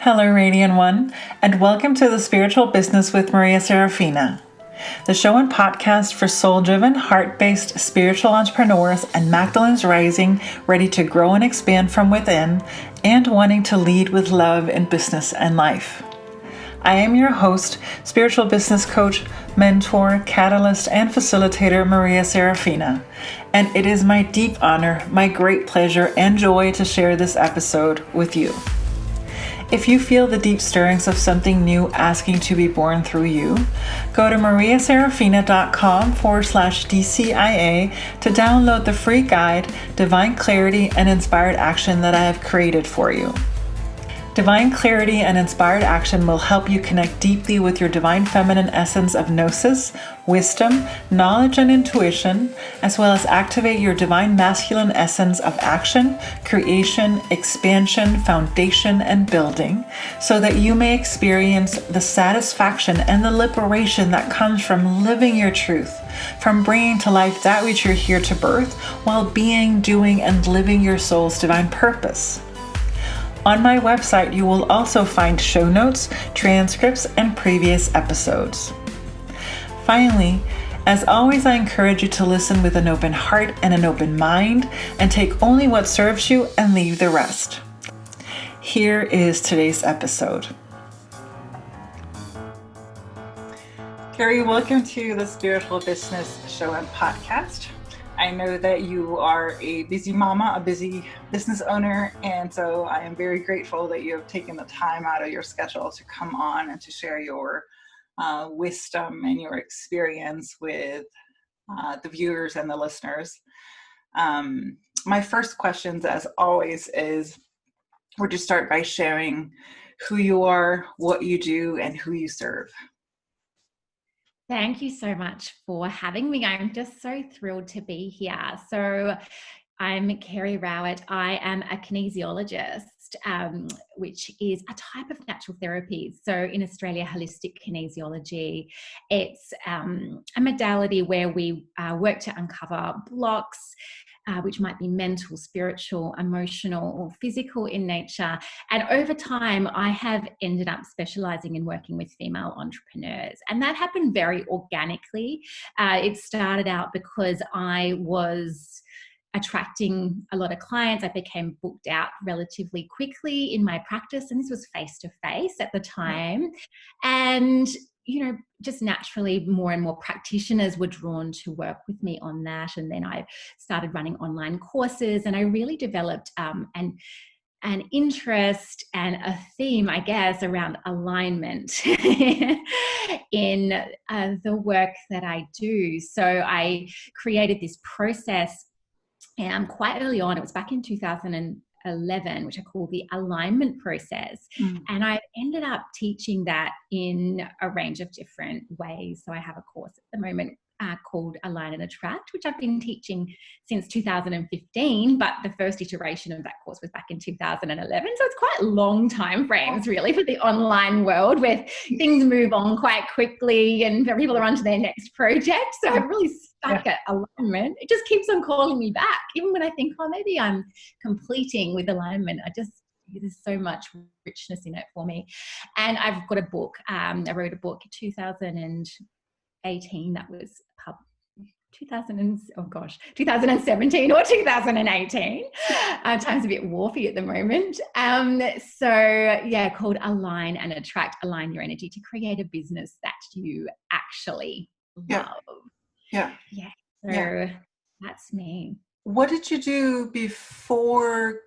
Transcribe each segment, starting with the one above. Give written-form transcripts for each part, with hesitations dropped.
Hello, Radiant One, and welcome to the Spiritual Business with Maria Saraphina, the show and podcast for soul-driven, heart-based spiritual entrepreneurs and Magdalene's rising, ready to grow and expand from within, and wanting to lead with love in business and life. I am your host, spiritual business coach, mentor, catalyst, and facilitator, Maria Saraphina, and it is my deep honor, my great pleasure, and joy to share this episode with you. If you feel the deep stirrings of something new asking to be born through you, go to mariasarafina.com/DCIA to download the free guide, Divine Clarity and Inspired Action that I have created for you. Divine Clarity and Inspired Action will help you connect deeply with your divine feminine essence of gnosis, wisdom, knowledge, and intuition, as well as activate your divine masculine essence of action, creation, expansion, foundation, and building, so that you may experience the satisfaction and the liberation that comes from living your truth, from bringing to life that which you're here to birth, while being, doing, and living your soul's divine purpose. On my website, you will also find show notes, transcripts, and previous episodes. Finally, as always, I encourage you to listen with an open heart and an open mind, and take only what serves you and leave the rest. Here is today's episode. Kerry, welcome to the Spiritual Business Show and Podcast. I know that you are a busy mama, a busy business owner, and so I am very grateful that you have taken the time out of your schedule to come on and to share your wisdom and your experience with the viewers and the listeners. My first questions, as always, is would you start by sharing who you are, what you do, and who you serve? Thank you so much for having me. I'm just so thrilled to be here. So I'm Kerry Rowett. I am a kinesiologist, which is a type of natural therapy. So in Australia, holistic kinesiology, it's a modality where we work to uncover blocks, which might be mental, spiritual, emotional, or physical in nature. And over time, I have ended up specializing in working with female entrepreneurs. And that happened very organically. It started out because I was attracting a lot of clients. I became booked out relatively quickly in my practice, and this was face-to-face at the time. And just naturally more and more practitioners were drawn to work with me on that. And then I started running online courses, and I really developed an interest and a theme, I guess, around alignment in the work that I do. So I created this process quite early on. It was back in 2011, which I call the alignment process. And I ended up teaching that in a range of different ways. So I have a course at the moment called Align and Attract, which I've been teaching since 2015, but the first iteration of that course was back in 2011. So it's quite long time frames really for the online world, where things move on quite quickly and people are on to their next project. So I've really stuck at alignment. It just keeps on calling me back. Even when I think, maybe I'm completing with alignment, there's so much richness in it for me. And I've got a book. I wrote a book in 2018 that was 2017 or 2018. Time's a bit warpy at the moment. Called Align and Attract. Align your energy to create a business that you actually love. So that's me. What did you do before?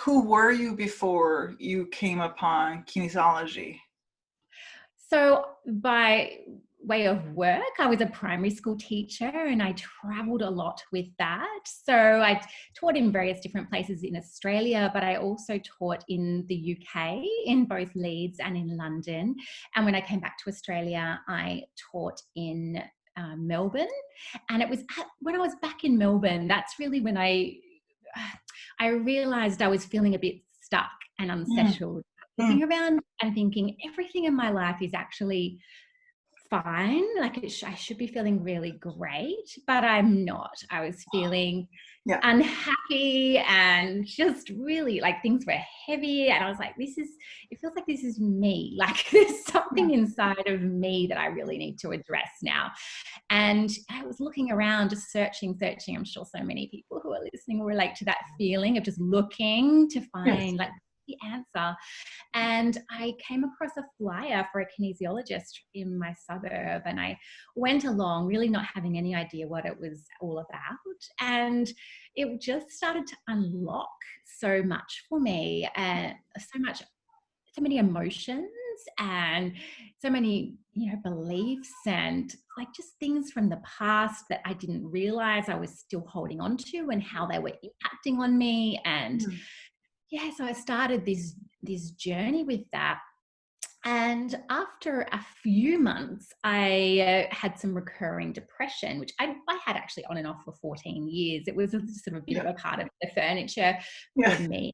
Who were you before you came upon kinesiology? So by way of work, I was a primary school teacher, and I traveled a lot with that. So I taught in various different places in Australia, but I also taught in the UK, in both Leeds and in London. And when I came back to Australia, I taught in Melbourne. And it was when I was back in Melbourne, that's really when I realized I was feeling a bit stuck and unsettled. Looking around and thinking everything in my life is actually fine. Like I should be feeling really great, but I'm not. I was feeling unhappy and just really like things were heavy. And I was like, it feels like this is me. Like there's something inside of me that I really need to address now. And I was looking around, just searching. I'm sure so many people who are listening will relate to that feeling of just looking to find like the answer. And I came across a flyer for a kinesiologist in my suburb, and I went along really not having any idea what it was all about. And it just started to unlock so much for me, and so many emotions and so many, beliefs and like just things from the past that I didn't realize I was still holding on to and how they were impacting on me. And so I started this journey with that. And after a few months, I had some recurring depression, which I had actually on and off for 14 years. It was sort of a bit of a part of the furniture for me.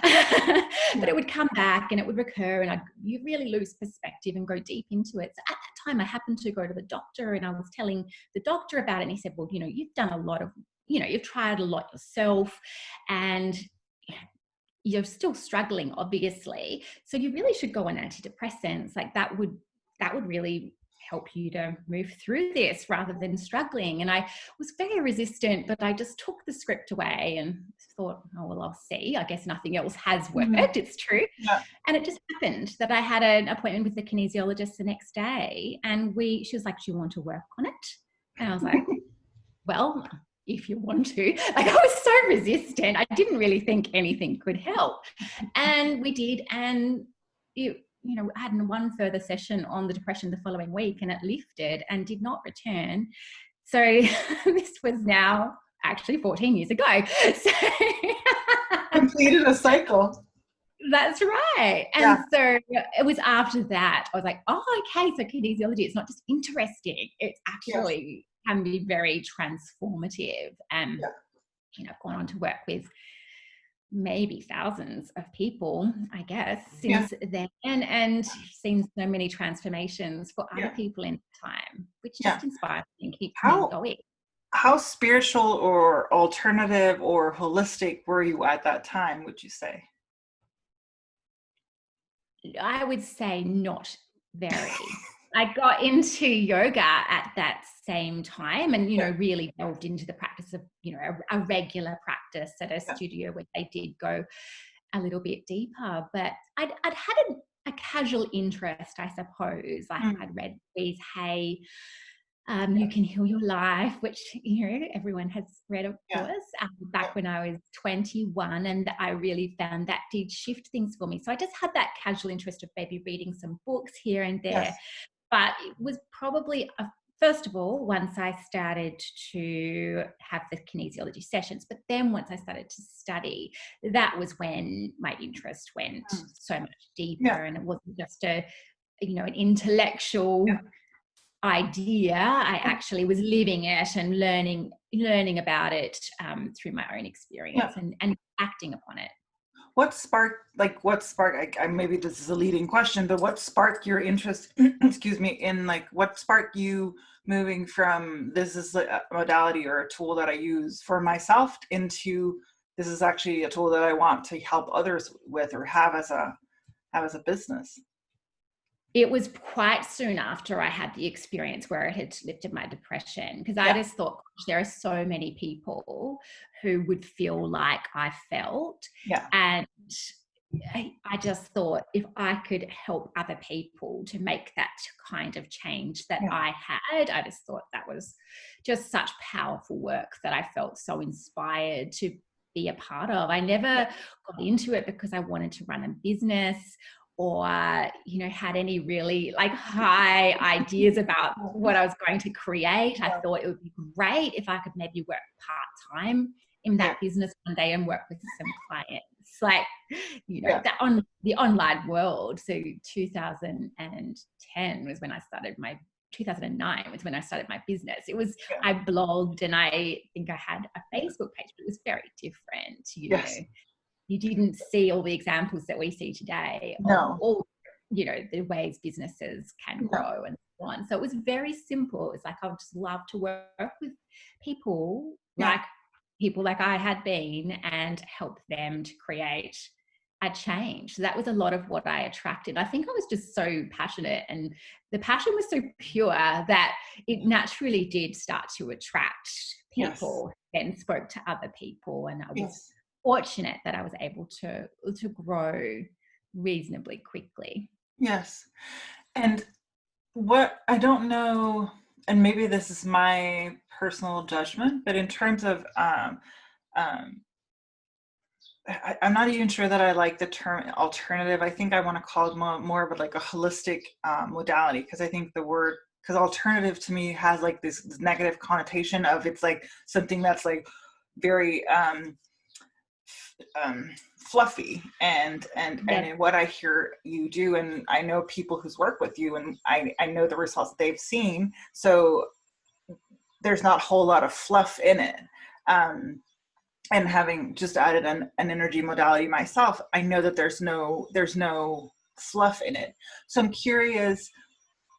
But it would come back and it would recur, and you really lose perspective and go deep into it. So at that time, I happened to go to the doctor, and I was telling the doctor about it, and he said, well, you've done a lot of, you've tried a lot yourself, and you're still struggling, obviously. So you really should go on antidepressants. Like that would really help you to move through this rather than struggling. And I was very resistant, but I just took the script away and thought, oh, well, I'll see. I guess nothing else has worked. It's true. And it just happened that I had an appointment with the kinesiologist the next day, and she was like, do you want to work on it? And I was like, well, if you want to. Like I was so resistant. I didn't really think anything could help. And we did. And I had one further session on the depression the following week, and it lifted and did not return. So this was now actually 14 years ago. So completed a cycle. That's right. And so it was after that, I was like, oh, okay, so kinesiology, it's not just interesting. It's actually can be very transformative. And, I've gone on to work with maybe thousands of people, I guess, since then, and seen so many transformations for other people in time, which just inspires me and keeps me going. How spiritual or alternative or holistic were you at that time, would you say? I would say not very. I got into yoga at that same time and, really delved into the practice of, a regular practice at a studio where they did go a little bit deeper. But I'd had a casual interest, I suppose. I'd read Louise Hay, You Can Heal Your Life, which, everyone has read, of course, back when I was 21. And I really found that did shift things for me. So I just had that casual interest of maybe reading some books here and there. But it was probably, first of all, once I started to have the kinesiology sessions, but then once I started to study, that was when my interest went so much deeper. And it wasn't just an intellectual idea. I actually was living it and learning about it through my own experience and acting upon it. What sparked, maybe this is a leading question, but what sparked your interest, in what sparked you moving from this is a modality or a tool that I use for myself into this is actually a tool that I want to help others with or have as a business? It was quite soon after I had the experience where it had lifted my depression, because I just thought, gosh, there are so many people who would feel like I felt. And I just thought if I could help other people to make that kind of change that I had, I just thought that was just such powerful work that I felt so inspired to be a part of. I never got into it because I wanted to run a business or, had any really high ideas about what I was going to create. I thought it would be great if I could maybe work part-time in that business one day and work with some clients, the online world. So 2010 was when I started 2009 was when I started my business. It was, I blogged and I think I had a Facebook page, but it was very different, You didn't see all the examples that we see today of all, the ways businesses can grow and want. So it was very simple. It's like I would just love to work with people like I had been and help them to create a change. So that was a lot of what I attracted. I think I was just so passionate, and the passion was so pure that it naturally did start to attract people and spoke to other people. And I was fortunate that I was able to grow reasonably quickly. Yes. And what I don't know, and maybe this is my personal judgment, but in terms of I'm not even sure that I like the term alternative. I think I want to call it more of like a holistic modality, because I think the word, because alternative to me has like this negative connotation of it's like something that's like very fluffy, and what I hear you do, and I know people who's worked with you, and I know the results that they've seen, so there's not a whole lot of fluff in it. And having just added an energy modality myself, I know that there's no fluff in it. So I'm curious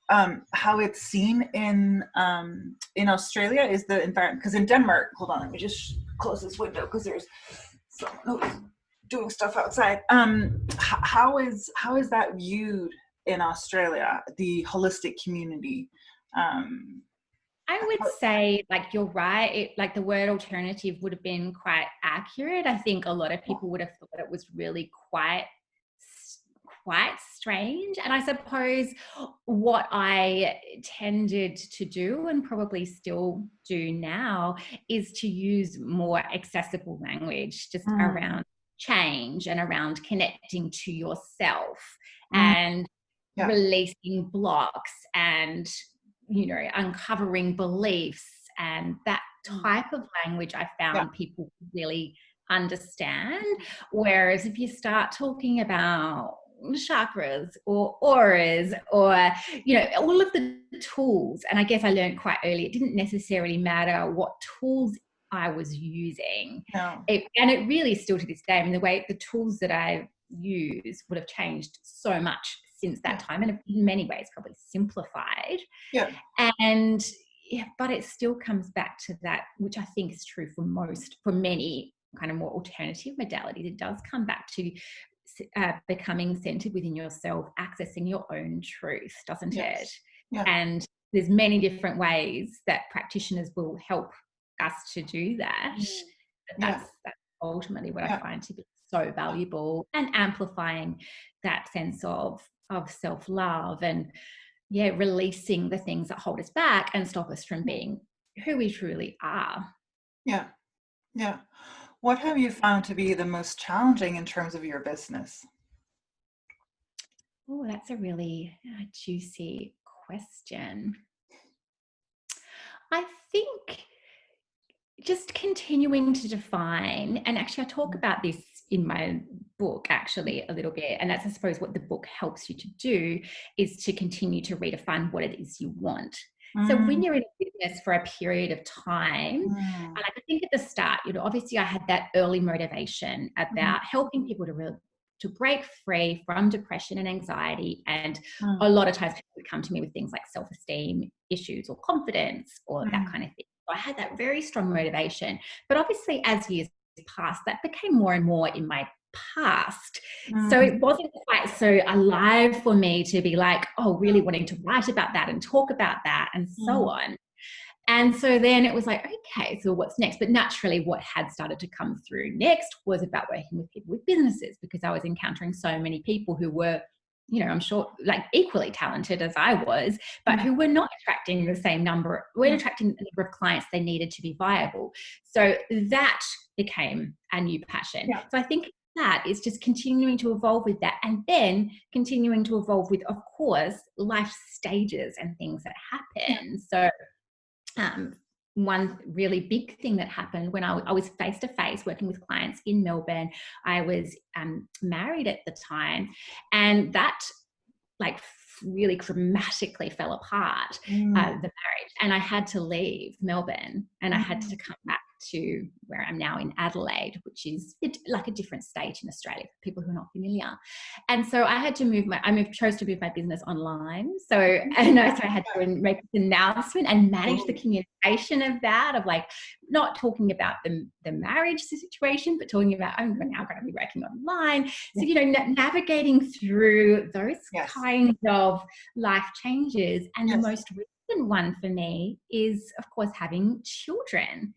how it's seen in Australia. Is the environment, because in Denmark, hold on, let me just close this window because there's someone who's doing stuff outside. How is that viewed in Australia, the holistic community? I would say, like, you're right. Like the word alternative would have been quite accurate. I think a lot of people would have thought it was really quite strange. And I suppose what I tended to do, and probably still do now, is to use more accessible language just around change and around connecting to yourself and releasing blocks and, you know, uncovering beliefs, and that type of language I found people really understand. Whereas if you start talking about chakras or auras or, you know, all of the tools, and I guess I learned quite early, it didn't necessarily matter what tools I was using. And it really still to this day, I mean, the way the tools that I use would have changed so much since that time, and in many ways probably simplified. And but it still comes back to that, which I think is true for many kind of more alternative modalities. It does come back to becoming centered within yourself, accessing your own truth, doesn't it? And there's many different ways that practitioners will help us to do that. But that's ultimately what I find to be so valuable, and amplifying that sense of self-love and releasing the things that hold us back and stop us from being who we truly are. What have you found to be the most challenging in terms of your business? Oh, that's a really juicy question. I think just continuing to define, and actually I talk about this in my book actually a little bit, and that's, I suppose, what the book helps you to do, is to continue to redefine what it is you want. So when you're in a business for a period of time, and I think at the start, you know, obviously I had that early motivation about helping people to break free from depression and anxiety. And a lot of times people would come to me with things like self-esteem issues or confidence or that kind of thing. So I had that very strong motivation. But obviously as years passed, that became more and more in my past. So it wasn't quite so alive for me to be like, oh, really wanting to write about that and talk about that and so on. And so then it was like, okay, so what's next? But naturally what had started to come through next was about working with people with businesses, because I was encountering so many people who were, you know, I'm sure like equally talented as I was, but who were not attracting the same number, weren't attracting the number of clients they needed to be viable. So that became a new passion. So I think that is just continuing to evolve with that, and then continuing to evolve with, of course, life stages and things that happen. So one really big thing that happened when I was face-to-face working with clients in Melbourne, I was married at the time, and that like really dramatically fell apart, the marriage, and I had to leave Melbourne and I had to come back to where I'm now in Adelaide, which is like a different state in Australia for people who are not familiar. And so I had to chose to move my business online. So, and so I had to make this announcement and manage the communication of that, of like not talking about the marriage situation, but talking about I'm now going to be working online. So, you know, navigating through those kinds of life changes. And the most recent one for me is, of course, having children.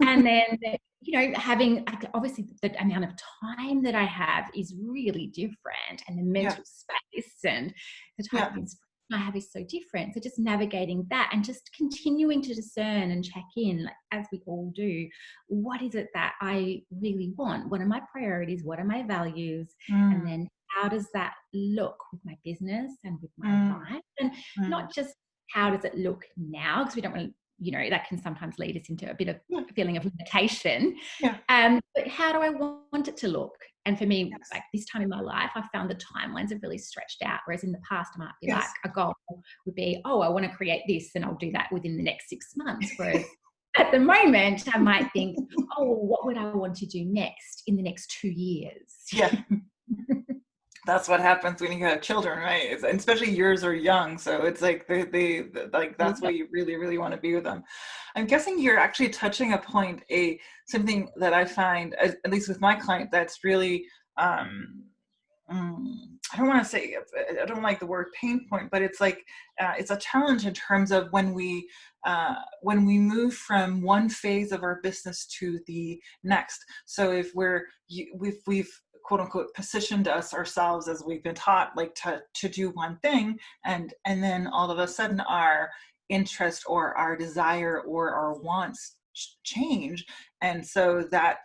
And then, you know, having, obviously the amount of time that I have is really different, and the mental space and the type of inspiration I have is so different. So just navigating that and just continuing to discern and check in, like, as we all do, what is it that I really want? What are my priorities? What are my values? And then how does that look with my business and with my life? And not just how does it look now, because we don't want to, you know, that can sometimes lead us into a bit of a feeling of limitation. But how do I want it to look? And for me, like this time in my life, I found the timelines have really stretched out. Whereas in the past, I might be like, a goal would be, oh, I want to create this and I'll do that within the next 6 months. Whereas at the moment, I might think, oh, what would I want to do next in the next 2 years? That's what happens when you have children, right? And especially yours are young, so it's like they like that's what you really, really want to be with them. I'm guessing you're actually touching a point, something that I find, at least with my client, that's really I don't want to say, I don't like the word pain point, but it's like it's a challenge in terms of when we move from one phase of our business to the next. So if we've quote unquote positioned ourselves as we've been taught, like to do one thing, and then all of a sudden our interest or our desire or our wants change, and so that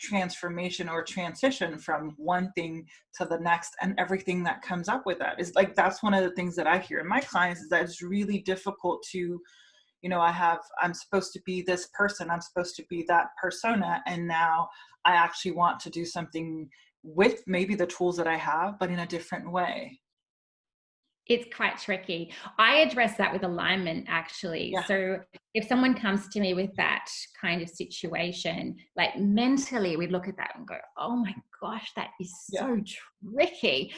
transformation or transition from one thing to the next and everything that comes up with that is like, that's one of the things that I hear in my clients, is that it's really difficult to, you know, I'm supposed to be this person, I'm supposed to be that persona, and now I actually want to do something with maybe the tools that I have, but in a different way. It's quite tricky. I address that with alignment, actually. So if someone comes to me with that kind of situation, like mentally we look at that and go, oh my gosh, that is so tricky.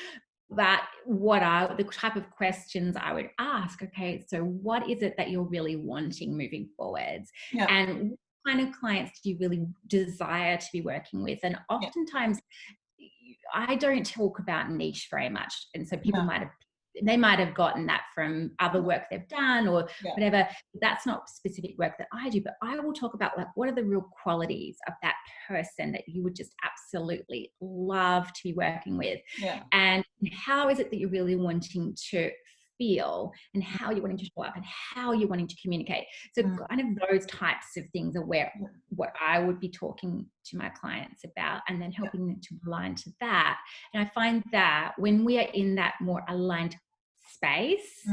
But what are the type of questions I would ask? Okay, so what is it that you're really wanting moving forwards? And what kind of clients do you really desire to be working with? And oftentimes I don't talk about niche very much. And so people might have gotten that from other work they've done or whatever. That's not specific work that I do, but I will talk about, like, what are the real qualities of that person that you would just absolutely love to be working with, and how is it that you're really wanting to feel, and how you're wanting to show up, and how you're wanting to communicate. So kind of those types of things are what I would be talking to my clients about, and then helping them to align to that. And I find that when we are in that more aligned space,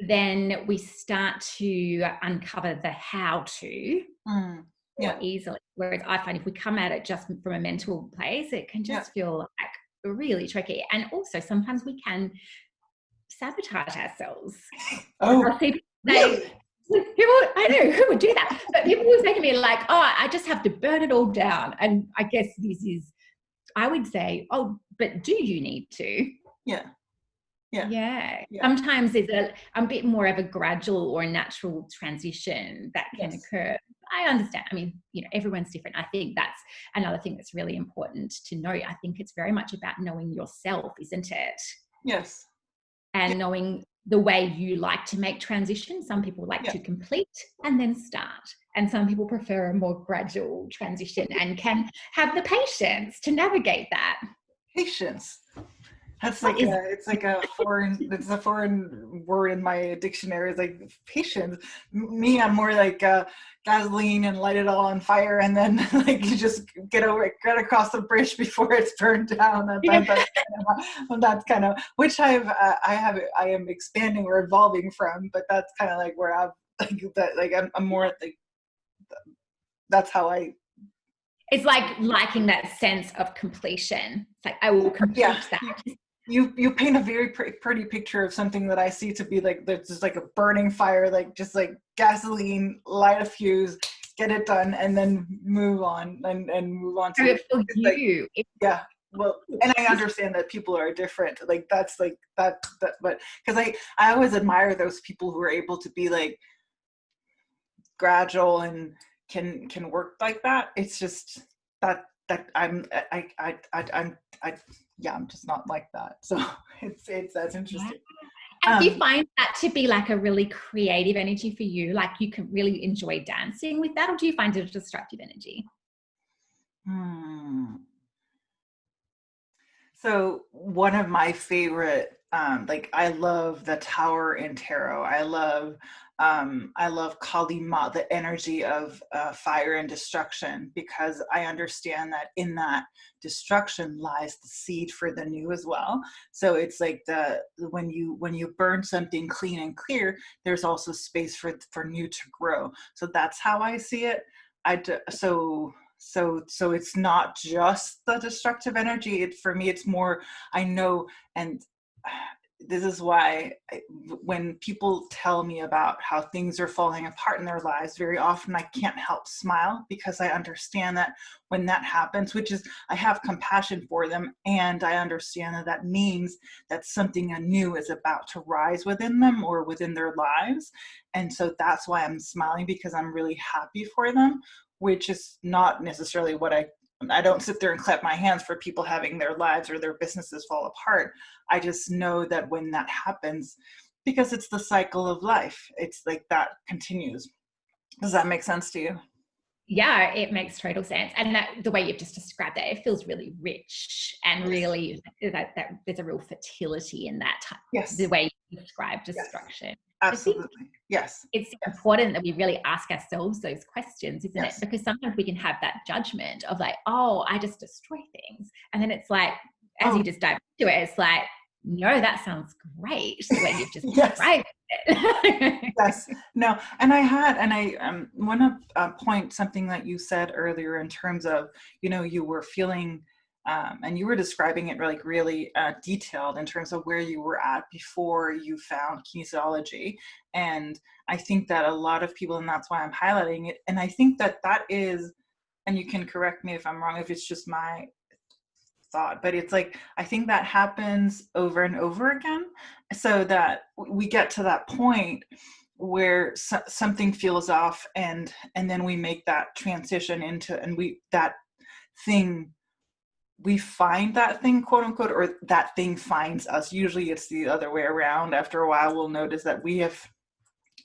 then we start to uncover the how to more easily. Whereas I find if we come at it just from a mental place, it can just feel like really tricky. And also sometimes we can sabotage ourselves. People say, I know who would do that, but people will say to me like, oh, I just have to burn it all down. And I guess this is, I would say, oh, but do you need to? Sometimes it's a bit more of a gradual or a natural transition that can occur. I understand. I mean, you know, everyone's different. I think that's another thing that's really important to know. I think it's very much about knowing yourself, isn't it? Yes. And knowing the way you like to make transitions. Some people like to complete and then start. And some people prefer a more gradual transition and can have the patience to navigate that. Patience. That's like it's a foreign word in my dictionary. It's like patience. Me, I'm more like gasoline and light it all on fire, and then like you just get across the bridge before it's burned down. That's kind of which I am expanding or evolving from, but that's kind of like where I'm more like that's how I. It's like liking that sense of completion. It's like I will complete that. You paint a very pretty picture of something that I see to be like there's just like a burning fire, like just like gasoline, light a fuse, get it done, and then move on and move on to So for like, you, yeah. Well, and I understand that people are different. Like that's like that but because I always admire those people who are able to be like gradual and can work like that. It's just that I'm just not like that. So it's that's yeah. interesting. And do you find that to be like a really creative energy for you? Like you can really enjoy dancing with that, or do you find it a destructive energy? So one of my favorite, like I love the Tower in tarot. I love Kali Ma, the energy of fire and destruction, because I understand that in that destruction lies the seed for the new as well. So it's like when you burn something clean and clear, there's also space for new to grow. So that's how I see it. So it's not just the destructive energy. For me, it's more, I know, and this is why when people tell me about how things are falling apart in their lives, very often I can't help smile, because I understand that when that happens, which is, I have compassion for them, and I understand that that means that something new is about to rise within them or within their lives. And so that's why I'm smiling, because I'm really happy for them, which is not necessarily what I don't sit there and clap my hands for people having their lives or their businesses fall apart. I just know that when that happens, because it's the cycle of life, it's like that continues. Does that make sense to you? Yeah, it makes total sense. And that, the way you've just described it, it feels really rich and Yes. really that there's a real fertility in that, the Yes. way you describe Yes. destruction. I think Absolutely. Yes. it's Yes. important that we really ask ourselves those questions, isn't it? Yes. Because sometimes we can have that judgment of like, oh, I just destroy things. And then it's like, as Oh, you just dive into it, it's like, no, that sounds great the way you've just yes. described it. Yes. No. And I want to point something that you said earlier in terms of, you were feeling, and you were describing it like really detailed in terms of where you were at before you found kinesiology. And I think that a lot of people, and that's why I'm highlighting it. And I think that that is, and you can correct me if I'm wrong, if it's just my thought, but it's like, I think that happens over and over again, so that we get to that point where something feels off, and then we make that transition into, and that thing, we find that thing, quote unquote, or that thing finds us. Usually it's the other way around. After a while, we'll notice that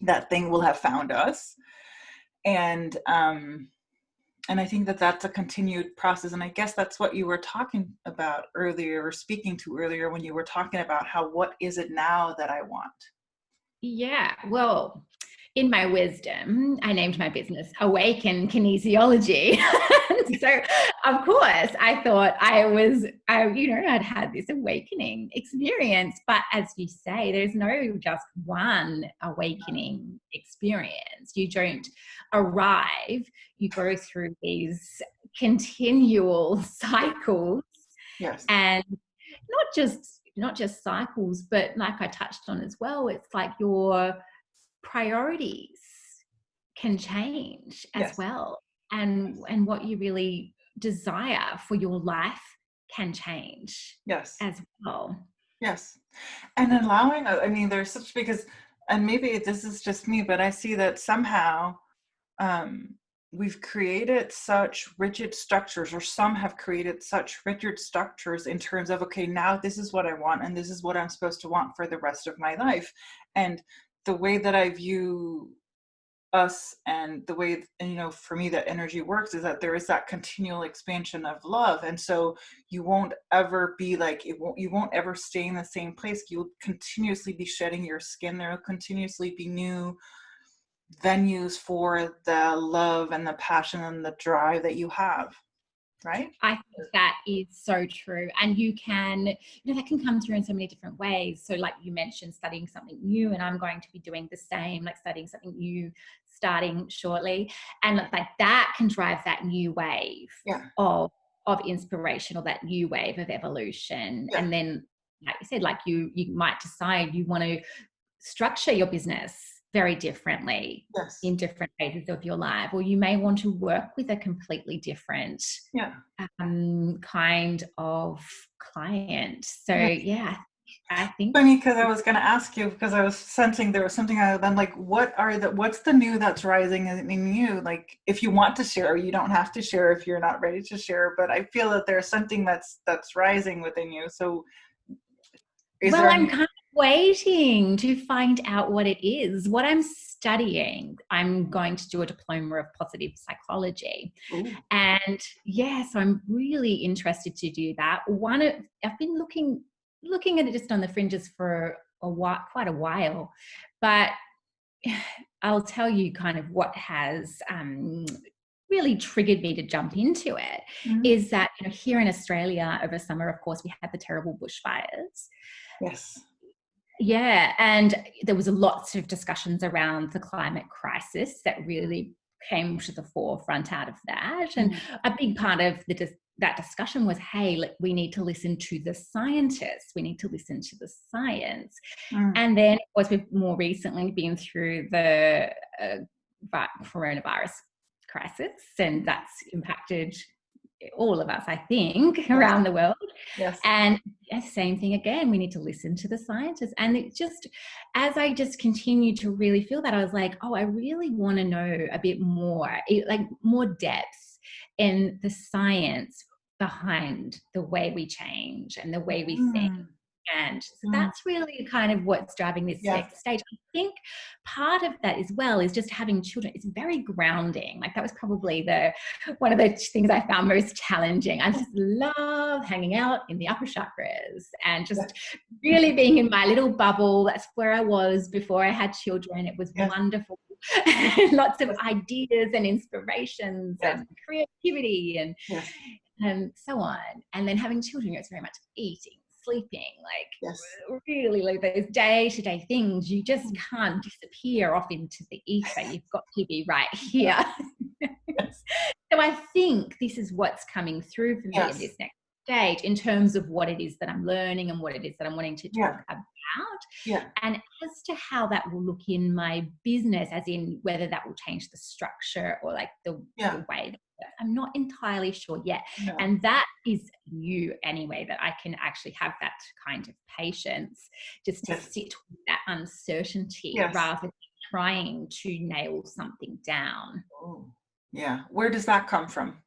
that thing will have found us. And I think that that's a continued process. And I guess that's what you were talking about earlier, or speaking to earlier, when you were talking about what is it now that I want? Yeah, well, in my wisdom, I named my business Awaken Kinesiology. So, of course, I thought I'd had this awakening experience. But as you say, there's no just one awakening experience. You don't arrive, you go through these continual cycles, Yes. and not just cycles, but like I touched on as well, it's like your priorities can change as Yes. well, and what you really desire for your life can change Yes. as well. Yes. And allowing, I mean, there's such, because, and maybe this is just me, but I see that somehow um, we've created such rigid structures, or some have created such rigid structures in terms of, okay, now this is what I want, and this is what I'm supposed to want for the rest of my life. And the way that I view us, and the way, for me, that energy works, is that there is that continual expansion of love. And so you won't ever be like, you won't ever stay in the same place. You'll continuously be shedding your skin. There will continuously be new venues for the love and the passion and the drive that you have, right? I think that is so true. And that can come through in so many different ways. So like you mentioned, studying something new, and I'm going to be doing the same, like studying something new, starting shortly. And like that can drive that new wave Yeah. of inspiration, or that new wave of evolution. Yeah. And then, like you said, like you might decide you want to structure your business very differently Yes. in different phases of your life, or you may want to work with a completely different kind of client. So Yes. I think Funny, because I was going to ask you, because I was sensing there was something I'm like, what's the new that's rising in you? Like, if you want to share, you don't have to share if you're not ready to share, but I feel that there's something that's rising within you. So I'm kind of waiting to find out what it is. What I'm studying, I'm going to do a diploma of positive psychology. Ooh. And so I'm really interested to do that. I've been looking at it just on the fringes for quite a while, but I'll tell you kind of what has really triggered me to jump into it is that, here in Australia over summer, of course, we had the terrible bushfires. Yes. Yeah, and there was lots of discussions around the climate crisis that really came to the forefront out of that. And a big part of that discussion was, hey, we need to listen to the scientists. We need to listen to the science. And then, of course, we've more recently been through the coronavirus crisis, and that's impacted all of us, I think, around the world. Yes. And same thing again, we need to listen to the scientists. And it just, as I just continued to really feel that, I was like, oh, I really want to know a bit more, like more depth in the science behind the way we change and the way we think. And so that's really kind of what's driving this next stage. I think part of that as well is just having children. It's very grounding. Like, that was probably one of the things I found most challenging. I just love hanging out in the upper chakras and just really being in my little bubble. That's where I was before I had children. It was wonderful. Lots of ideas and inspirations and creativity and so on. And then having children, it's very much eating, sleeping, like really like those day-to-day things. You just can't disappear off into the ether. You've got to be right here. So I think this is what's coming through for me in this next stage in terms of what it is that I'm learning and what it is that I'm wanting to talk about. And as to how that will look in my business, as in whether that will change the structure or like the way that I'm not entirely sure yet. And that is new anyway, that I can actually have that kind of patience just to sit with that uncertainty rather than trying to nail something down. Oh, yeah. Where does that come from?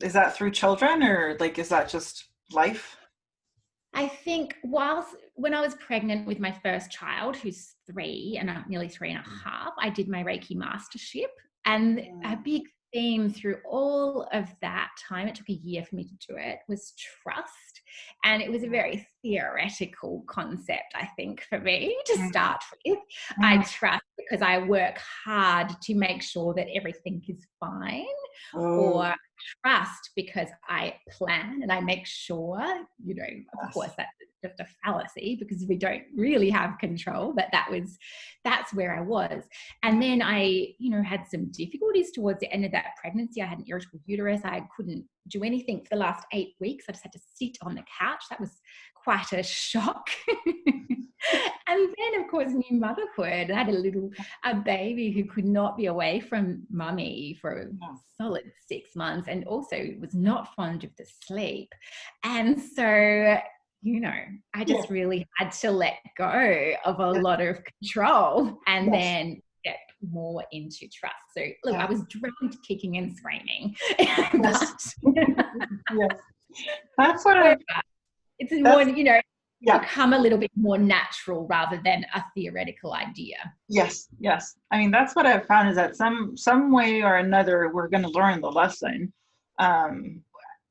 Is that through children, or like, is that just life? I think when I was pregnant with my first child, who's 3 and nearly 3.5, I did my Reiki mastership, and a big theme through all of that time, it took a year for me to do it, was trust. And it was a very theoretical concept, I think, for me to start with. I trust because I work hard to make sure that everything is fine, or trust because I plan and I make sure, of course, that's just a fallacy because we don't really have control, but that's where I was. And then I, had some difficulties towards the end of that pregnancy. I had an irritable uterus. I couldn't do anything for the last 8 weeks. I just had to sit on the couch. That was quite a shock. And then, of course, new motherhood. I had a baby who could not be away from mummy for a solid 6 months, and also was not fond of the sleep. And so, I just really had to let go of a lot of control and then get more into trust. So look, I was dragged kicking and screaming. That's what it's more, become a little bit more natural rather than a theoretical idea. Yes. I mean, that's what I've found, is that some way or another, we're going to learn the lesson.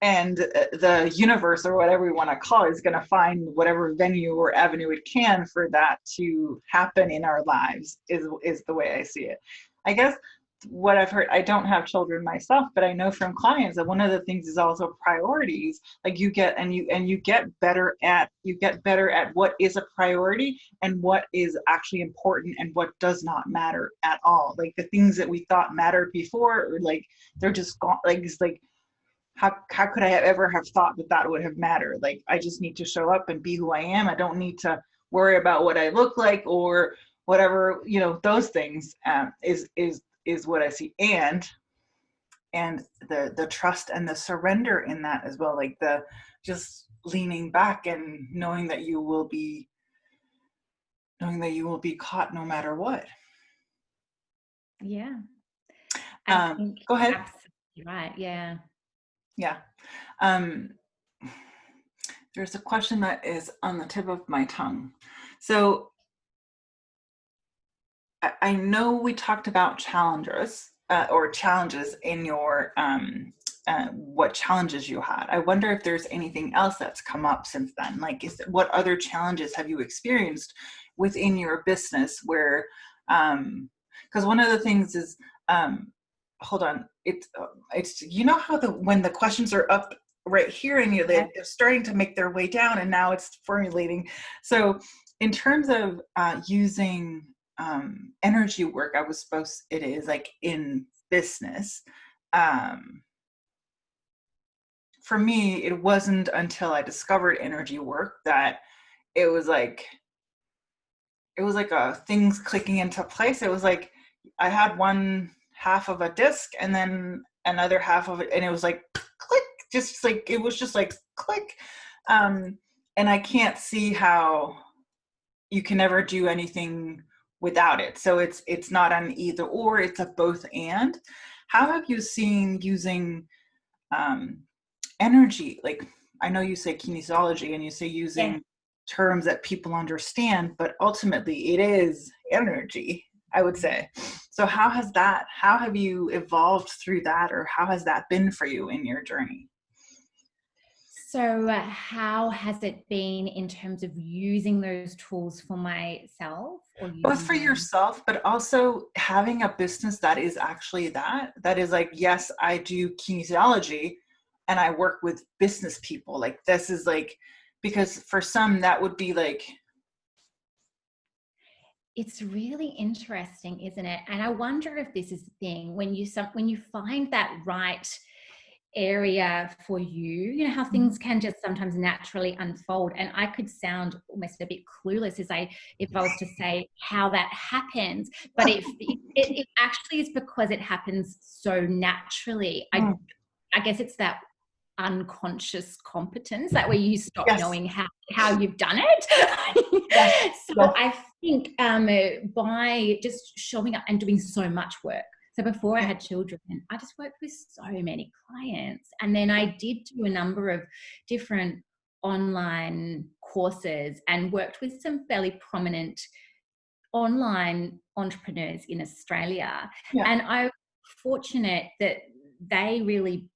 And the universe, or whatever we want to call it, is going to find whatever venue or avenue it can for that to happen in our lives, is the way I see it. I guess what I've heard, I don't have children myself, but I know from clients that one of the things is also priorities. Like, you get better at what is a priority and what is actually important and what does not matter at all. Like, the things that we thought mattered before, or like, they're just gone. Like, it's like, how could I ever have thought that would have mattered? Like, I just need to show up and be who I am. I don't need to worry about what I look like or whatever, those things, is what I see. And the trust and the surrender in that as well, like the just leaning back and knowing that you will be caught no matter what. Yeah. I think Go ahead. absolutely right. Yeah. Yeah. There's a question that is on the tip of my tongue. So I know we talked about challenges in your what challenges you had. I wonder if there's anything else that's come up since then. Like, what other challenges have you experienced within your business where, because one of the things is, hold on, it's how when the questions are up right here and they're starting to make their way down and now it's formulating. So in terms of using energy work, it is like in business. For me, it wasn't until I discovered energy work that it was like things clicking into place. It was like I had one half of a disc and then another half of it, and it was like click, just like it was just like click. And I can't see how you can never do anything without it. So it's not an either or, it's a both and. How have you seen using energy? Like, I know you say kinesiology and you say using terms that people understand, but ultimately it is energy, I would say. So how have you evolved through that, or how has that been for you in your journey? So how has it been in terms of using those tools for myself, or Both using for them? yourself, but also having a business that is actually that is like, yes, I do kinesiology and I work with business people. Like, this is like, because for some that would be like, It's really interesting, isn't it? And I wonder if this is the thing when you find that right area for you, you know, how things can just sometimes naturally unfold. And I could sound almost a bit clueless if I was to say how that happens, but it actually is because it happens so naturally. I guess it's that unconscious competence, that where you stop yes, knowing how you've done it. yes, So yes. I think by just showing up and doing so much work. So before I had children, I just worked with so many clients. And then I did do a number of different online courses and worked with some fairly prominent online entrepreneurs in Australia. Yeah. And I'm fortunate that they really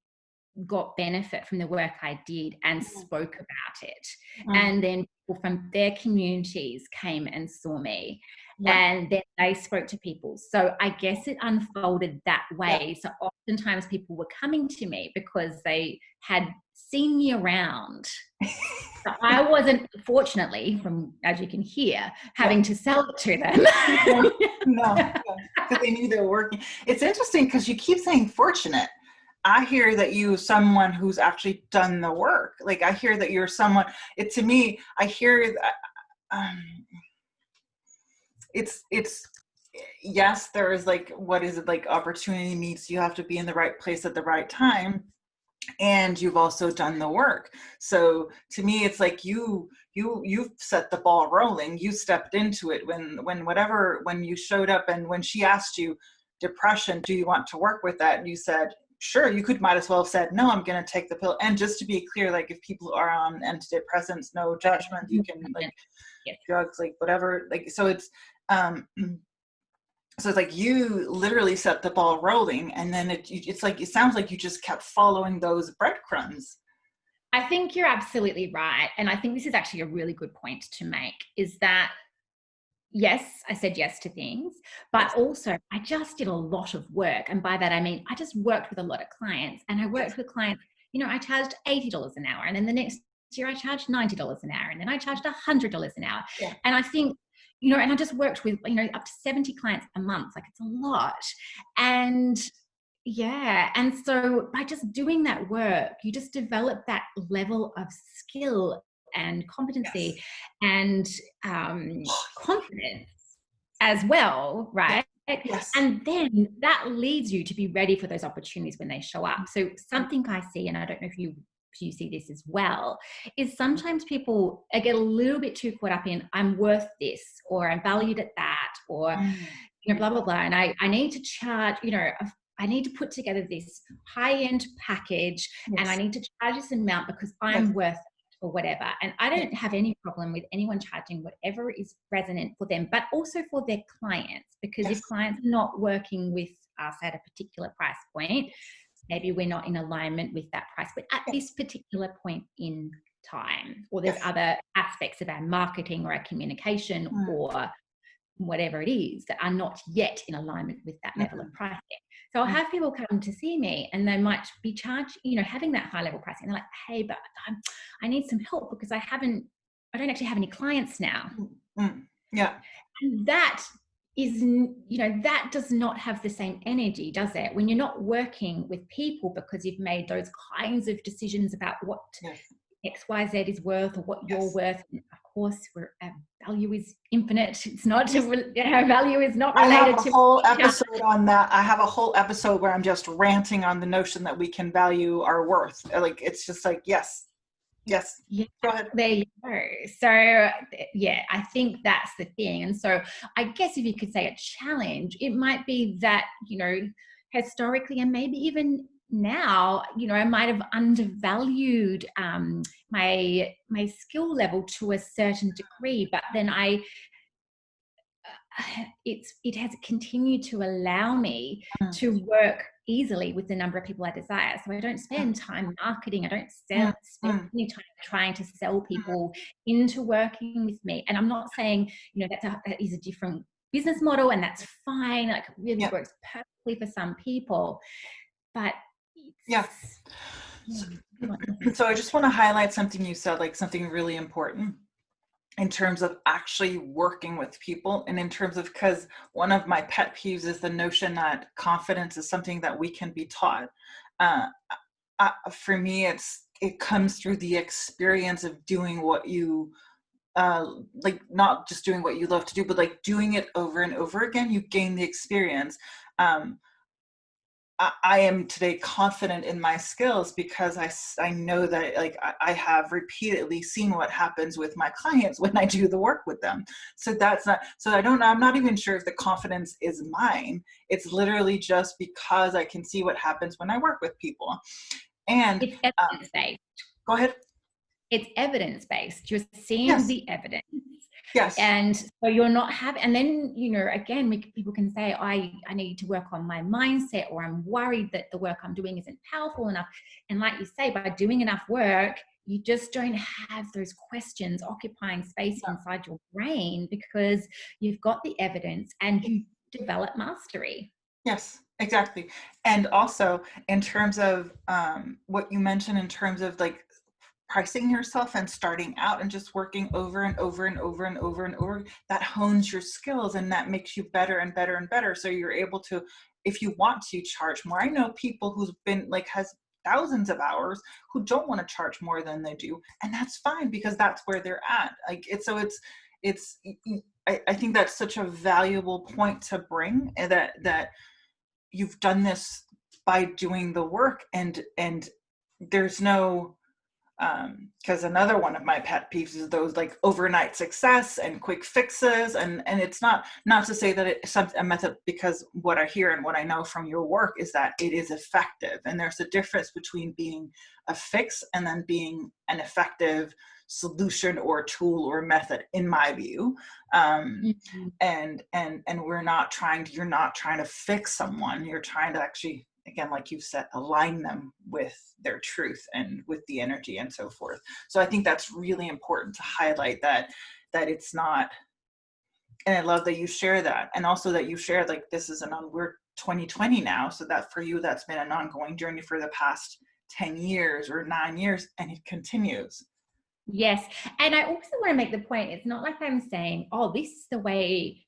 got benefit from the work I did and spoke about it. And then people from their communities came and saw me. And then they spoke to people. So I guess it unfolded that way. So oftentimes people were coming to me because they had seen me around. So I wasn't, fortunately, from as you can hear, having to sell it to them. No, because they knew they were working. It's interesting because you keep saying fortunate. I hear that you're someone who's actually done the work. Like, I hear that you're someone, to me, I hear that, it's, yes, there is like, what is it, like opportunity meets, you have to be in the right place at the right time. And you've also done the work. So to me, it's like you've set the ball rolling. You stepped into it when you showed up, and when she asked you, depression, do you want to work with that? And you said, sure. You might as well have said, no, I'm going to take the pill. And just to be clear, like, if people are on antidepressants, no judgment, you can like drugs, like whatever, like, so it's, so it's like you literally set the ball rolling, and then it's like, it sounds like you just kept following those breadcrumbs. I think you're absolutely right. And I think this is actually a really good point to make, is that, yes, I said yes to things, but also I just did a lot of work. And by that, I mean, I just worked with a lot of clients, and I worked with clients, you know, I charged $80 an hour. And then the next year I charged $90 an hour. And then I charged $100 an hour. Yeah. And I think, you know, and I just worked with, you know, up to 70 clients a month. Like, it's a lot. And yeah. And so by just doing that work, you just develop that level of skill and competency and confidence. as well, right? Yes. And then that leads you to be ready for those opportunities when they show up. So something I see, and I don't know if you see this as well, is sometimes people get a little bit too caught up in I'm worth this, or I'm valued at that, or blah blah blah, and I need to charge, I need to put together this high-end package, and I need to charge this amount because I'm worth it, or whatever. And I don't have any problem with anyone charging whatever is resonant for them, but also for their clients, because if clients are not working with us at a particular price point, maybe we're not in alignment with that price, but at this particular point in time, or there's other aspects of our marketing or our communication or whatever it is that are not yet in alignment with that level of pricing. So I'll have people come to see me and they might be charged, having that high level pricing. They're like, hey, but I need some help because I don't actually have any clients now. Yeah. And that is, that does not have the same energy, does it? When you're not working with people because you've made those kinds of decisions about what XYZ is worth, or what you're worth. And of course, our value is infinite. It's not, our value is not related to. I have a whole episode on that. I have a whole episode where I'm just ranting on the notion that we can value our worth. Like, it's just like, yes. Go ahead. There you go. So yeah, I think that's the thing. And so I guess if you could say a challenge, it might be that, historically, and maybe even now, I might have undervalued my skill level to a certain degree, but then it has continued to allow me to work easily with the number of people I desire. So I don't spend time marketing. I don't spend any time trying to sell people into working with me. And I'm not saying, that is a different business model, and that's fine. Like, it really works perfectly for some people, but So I just want to highlight something you said, like something really important in terms of actually working with people, and in terms of, because one of my pet peeves is the notion that confidence is something that we can be taught. For me, it comes through the experience of doing what you like, not just doing what you love to do, but like doing it over and over again. You gain the experience. I am today confident in my skills because I know that, like, I have repeatedly seen what happens with my clients when I do the work with them. So I'm not even sure if the confidence is mine. It's literally just because I can see what happens when I work with people. And it's evidence-based. Go ahead. It's evidence-based. You're seeing the evidence. Yes. And so you're not having, and then, again, people can say, I need to work on my mindset, or I'm worried that the work I'm doing isn't powerful enough. And like you say, by doing enough work, you just don't have those questions occupying space inside your brain, because you've got the evidence and you develop mastery. Yes, exactly. And also in terms of what you mentioned in terms of like pricing yourself and starting out and just working over and over and over and over and over, that hones your skills and that makes you better and better and better. So you're able to, if you want to, charge more. I know people who's been like, has thousands of hours who don't want to charge more than they do. And that's fine, because that's where they're at. Like, I think that's such a valuable point to bring, that you've done this by doing the work, and there's no, because another one of my pet peeves is those like overnight success and quick fixes, and it's not to say that it's a method, because what I hear and what I know from your work is that it is effective, and there's a difference between being a fix and then being an effective solution or tool or method, in my view. And you're not trying to fix someone. You're trying to actually, again, like you've said, align them with their truth and with the energy and so forth. So I think that's really important to highlight, that it's not, and I love that you share that. And also that you shared, like, we're 2020 now. So that for you, that's been an ongoing journey for the past 10 years or 9 years, and it continues. Yes. And I also want to make the point, it's not like I'm saying, oh, this is the way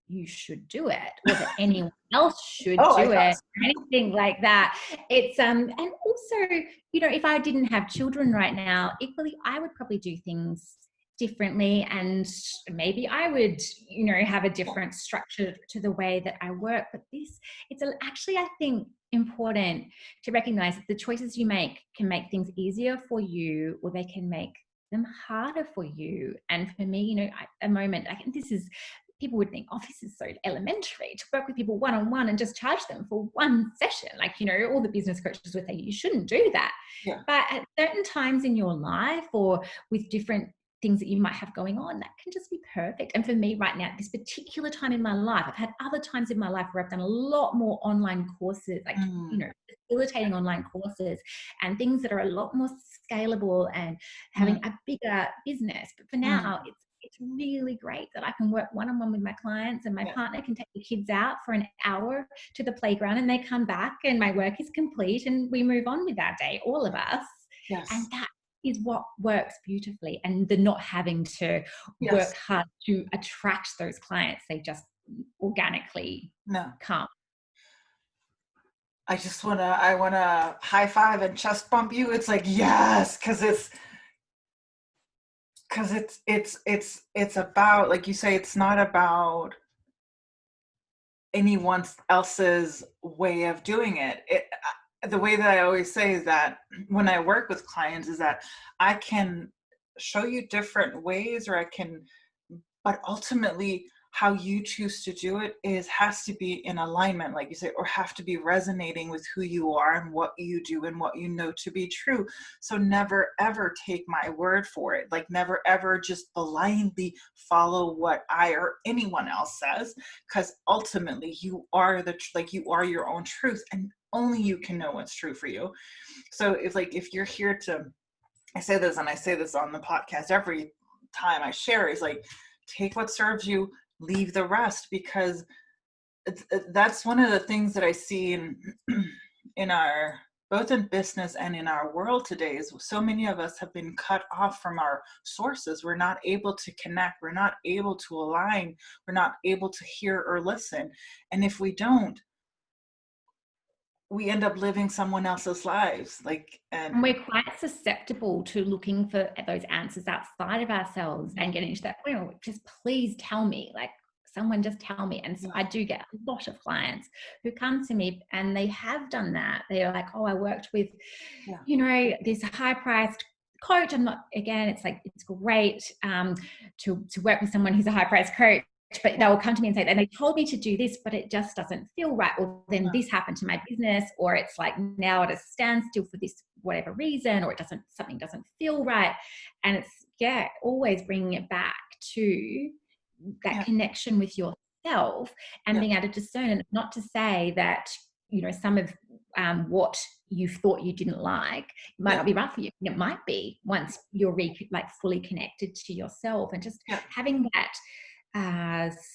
you should do it, or that anyone else should do it, or anything like that. It's and also, if I didn't have children right now, equally, I would probably do things differently, and maybe I would, have a different structure to the way that I work. But it's actually, I think, important to recognize that the choices you make can make things easier for you, or they can make them harder for you. And for me, at the moment, I think people would think, oh, this is so elementary to work with people one-on-one and just charge them for one session. Like, all the business coaches would say you shouldn't do that. Yeah. But at certain times in your life, or with different things that you might have going on, that can just be perfect. And for me right now, at this particular time in my life, I've had other times in my life where I've done a lot more online courses, like, facilitating online courses and things that are a lot more scalable and having a bigger business. But for now, it's really great that I can work one-on-one with my clients, and my partner can take the kids out for an hour to the playground, and they come back and my work is complete and we move on with our day, all of us. Yes. And that is what works beautifully. And the not having to work hard to attract those clients, they just organically come. I want to high five and chest bump you. It's like, yes, because it's about, like you say, it's not about anyone else's way of doing it. The way that I always say is that when I work with clients is that I can show you different ways, but ultimately how you choose to do it has to be in alignment, like you say, or have to be resonating with who you are and what you do and what you know to be true. So never ever take my word for it. Like never ever just blindly follow what I or anyone else says, because ultimately you are you are your own truth, and only you can know what's true for you. So if you're here I say this on the podcast every time I share, is like, take what serves you, leave the rest, because that's one of the things that I see in our, both in business and in our world today, is so many of us have been cut off from our sources. We're not able to connect. We're not able to align. We're not able to hear or listen. And if we don't, we end up living someone else's lives. And we're quite susceptible to looking for those answers outside of ourselves and getting to that point where just please tell me, like someone just tell me. And so I do get a lot of clients who come to me and they have done that. They're like, oh, I worked with, this high priced coach. It's like, it's great to work with someone who's a high priced coach. But they will come to me and say, and they told me to do this, but it just doesn't feel right. Or then this happened to my business, or it's like now at a standstill for this whatever reason, or something doesn't feel right. And it's always bringing it back to that connection with yourself and being able to discern. And not to say that some of what you thought you didn't like might not be right for you. It might be once you're fully connected to yourself, and just having that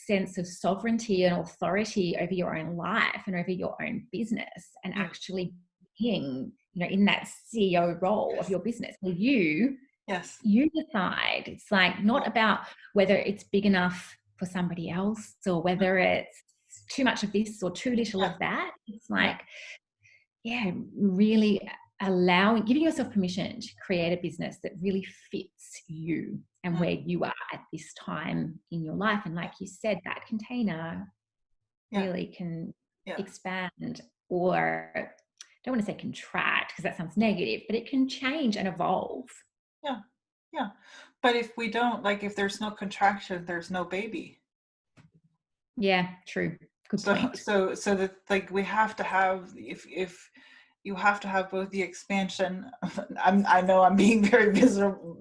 sense of sovereignty and authority over your own life and over your own business, and actually being, in that CEO role of your business, where you decide. It's like not about whether it's big enough for somebody else, or whether it's too much of this or too little of that. It's like, really giving yourself permission to create a business that really fits you and where you are at this time in your life. And like you said, that container really can expand, or I don't want to say contract because that sounds negative, but it can change and evolve. Yeah. But if we don't, if there's no contraction, there's no baby. Yeah, true. Good point. So that we have to have, if you have to have both the expansion. I know I'm being very visual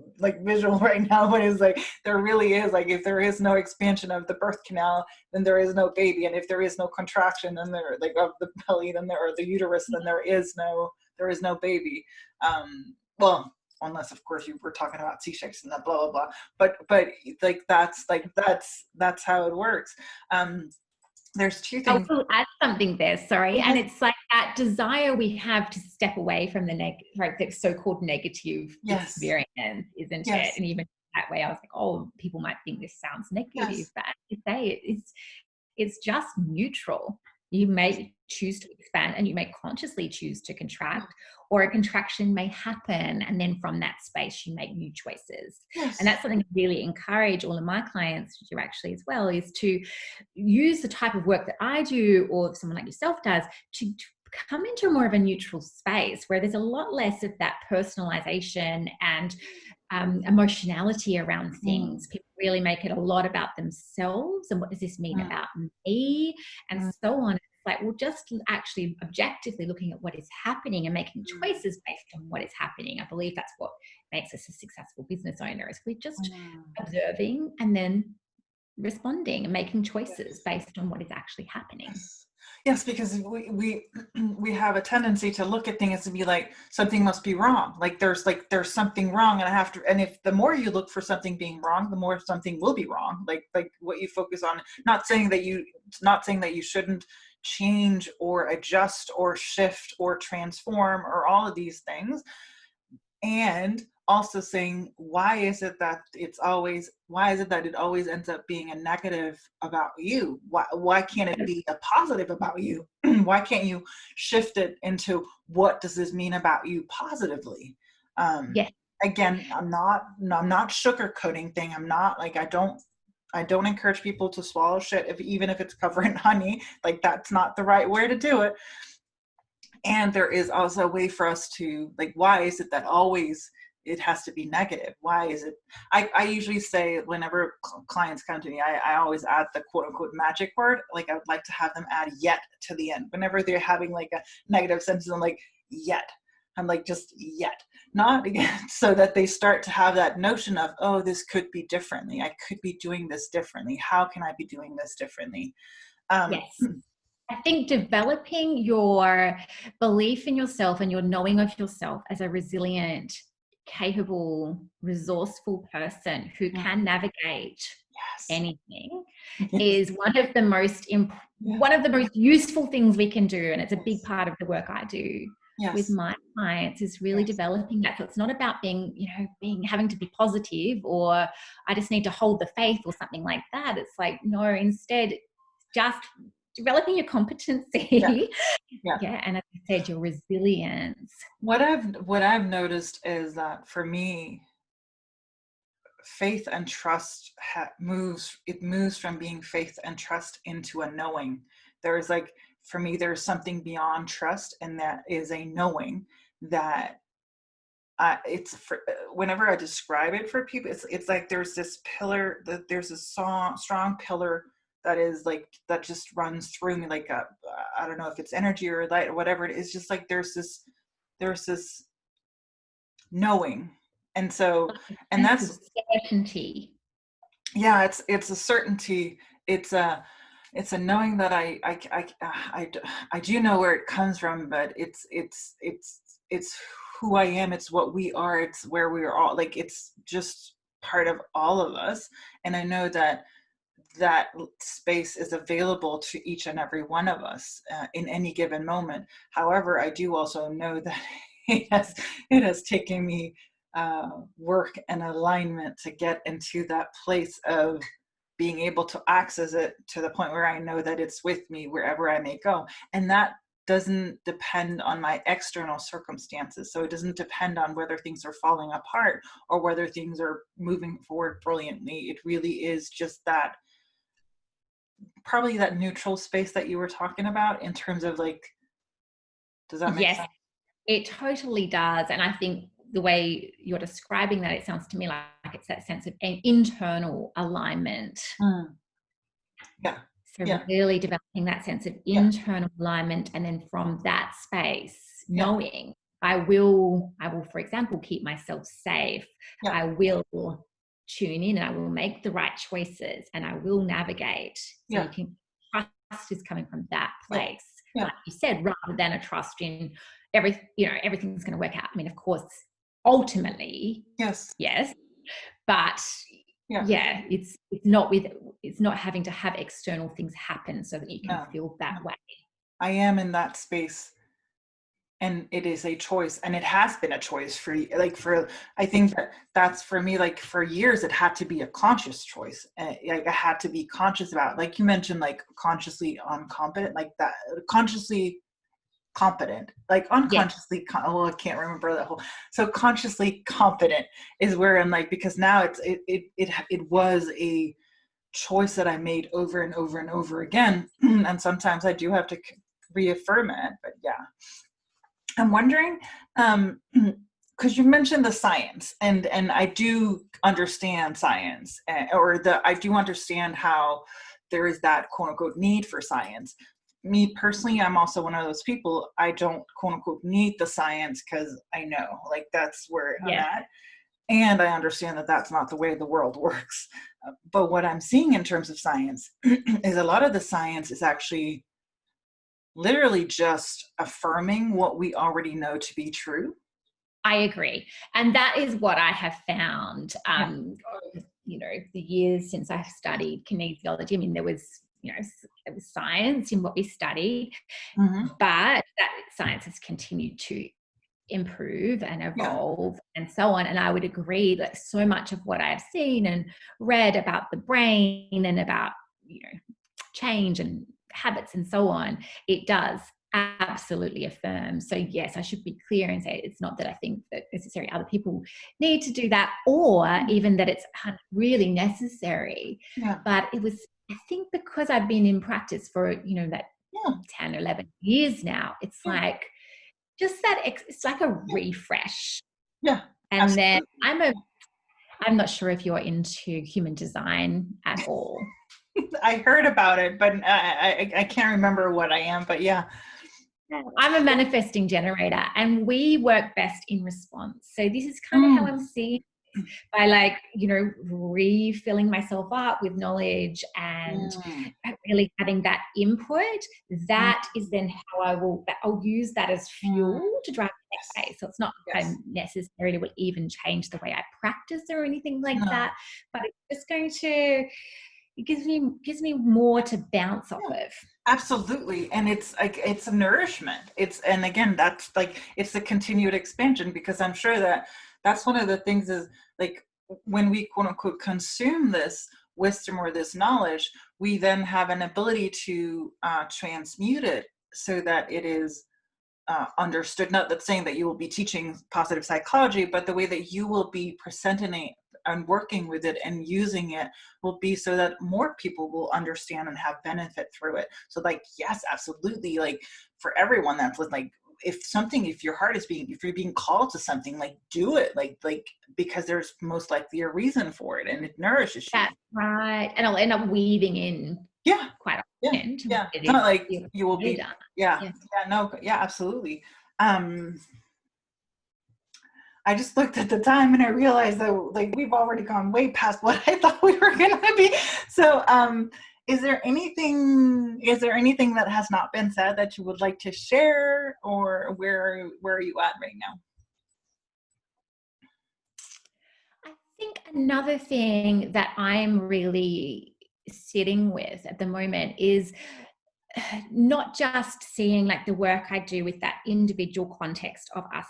right now, but it's like, there really is, if there is no expansion of the birth canal, then there is no baby. And if there is no contraction, then of the belly, then or the uterus, then there is no baby. Well, unless of course you were talking about C-section and that blah, blah, blah. But that's how it works. There's two things. I will add something there, sorry. And it's like that desire we have to step away from the so-called negative experience, isn't it? And even that way, I was like, oh, people might think this sounds negative, but as you say, it's just neutral. You may choose to expand, and you may consciously choose to contract, or a contraction may happen. And then from that space, you make new choices. Yes. And that's something I really encourage all of my clients to do actually as well, is to use the type of work that I do, or someone like yourself does, to come into more of a neutral space where there's a lot less of that personalization and emotionality around things. People really make it a lot about themselves and what does this mean about me, and so on. It's like, well, just actually objectively looking at what is happening and making choices based on what is happening. I believe that's what makes us a successful business owner, is we're just observing and then responding and making choices based on what is actually happening. Yes, because we have a tendency to look at things and be like, something must be wrong. Like there's something wrong, and I have to. And if the more you look for something being wrong, the more something will be wrong. Like what you focus on. Not saying that you shouldn't change or adjust or shift or transform or all of these things, and also saying, why is it that it always ends up being a negative about you? Why can't it be a positive about you? Why can't you shift it into, what does this mean about you positively? Again, I'm not sugarcoating thing. I'm not like, I don't encourage people to swallow shit even if it's covered in honey. Like, that's not the right way to do it. And there is also a way for us to, like, why is it that always it has to be negative? Why is it? I usually say, whenever clients come to me, I always add the quote unquote magic word. Like, I would like to have them add yet to the end. Whenever they're having like a negative sentence, I'm like, yet. I'm like, just yet. Not again. So that they start to have that notion of, oh, this could be differently. I could be doing this differently. How can I be doing this differently? Yes. I think developing your belief in yourself and your knowing of yourself as a resilient, capable, resourceful person who can navigate anything is one of the most useful things we can do. And it's a big part of the work I do with my clients, is really developing that. So it's not about having to be positive, or I just need to hold the faith or something like that. It's like, no, instead, just developing your competency. And as I said, your resilience. What I've noticed is that for me, faith and trust moves from being faith and trust into a knowing. There's like, for me, there's something beyond trust, and that is a knowing that whenever I describe it for people, it's like there's this pillar, that there's a strong pillar that is like, that just runs through me, like I don't know if it's energy or light or whatever it is. Just like there's this knowing, and so, and that's certainty. Yeah, it's a certainty. It's a knowing that I do know where it comes from, but it's who I am. It's what we are. It's where we are all, like, it's just part of all of us, and I know that space is available to each and every one of us in any given moment. However, I do also know that it has taken me work and alignment to get into that place of being able to access it to the point where I know that it's with me wherever I may go. And that doesn't depend on my external circumstances. So it doesn't depend on whether things are falling apart or whether things are moving forward brilliantly. It really is just that, probably that neutral space that you were talking about, in terms of, like, does that make sense? It totally does. And I think the way you're describing that, it sounds to me like it's that sense of an internal alignment. So really developing that sense of internal alignment, and then from that space, knowing I will, for example, keep myself safe. I will tune in, and I will make the right choices, and I will navigate. So you can, trust is coming from that place. Like you said, rather than a trust in everything's going to work out. I mean, of course, ultimately, yes, but it's not having to have external things happen so that you can feel that way. I am in that space and it is a choice, and it has been a choice I think that's for me, like for years it had to be a conscious choice. Like I had to be conscious about, like you mentioned, like consciously incompetent, like that, consciously competent, like Yes, unconsciously I can't remember that whole. So consciously competent is where I'm like, because now it was a choice that I made over and over and over again. And sometimes I do have to reaffirm it, but yeah. I'm wondering, because you mentioned the science, and I do understand science, I do understand how there is that quote unquote need for science. Me personally, I'm also one of those people. I don't quote unquote need the science because I know, like that's where I'm yes, at, and I understand that that's not the way the world works. But what I'm seeing in terms of science is a lot of the science is actually literally just affirming what we already know to be true. I agree. And that is what I have found, Yeah. over, the years since I've studied kinesiology. I mean, there was, there was science in what we studied, Mm-hmm. but that science has continued to improve and Yeah. evolve and so on. And I would agree that so much of what I've seen and read about the brain and about, change and habits and so on, it does absolutely affirm. So yes, I should be clear and say it's not that I think that necessarily other people need to do that, or even that it's really necessary. Yeah. But it was, I think, because I've been in practice for, that Yeah. 10, 11 years now, it's Yeah. like just that it's like a refresh. Yeah. And then Absolutely. I'm not sure if you're into human design at all. I heard about it, but I can't remember what I am. But yeah. I'm a manifesting generator, and we work best in response. So this is kind of how Mm. I'm seeing, by like, refilling myself up with knowledge and Mm. really having that input. Mm. That is then how I'll use that as Mm. fuel to drive the next Yes. day. So it's not like I Yes. necessarily will even change the way I practice or anything like No. that, but it's just going to, it gives me more to bounce off Yeah. of. Absolutely. And it's like, it's a nourishment. And again, that's like, it's the continued expansion, because I'm sure that that's one of the things is like, when we quote unquote consume this wisdom or this knowledge, we then have an ability to transmute it so that it is understood. Not that saying that you will be teaching positive psychology, but the way that you will be presenting it and working with it and using it will be so that more people will understand and have benefit through it. So like, yes, absolutely. Like for everyone that's like, if your heart is if you're being called to something, like do it, like because there's most likely a reason for it and it nourishes you. That's right. And I'll end up weaving in Yeah. quite Yeah. often to what Yeah. it It's not is like you've you will already be, done. yeah. Yeah. Yeah. No. Yeah, absolutely. Um, I just looked at the time and I realized that like we've already gone way past what I thought we were going to be. So, is there anything that has not been said that you would like to share, or where are you at right now? I think another thing that I'm really sitting with at the moment is not just seeing like the work I do with that individual context of us,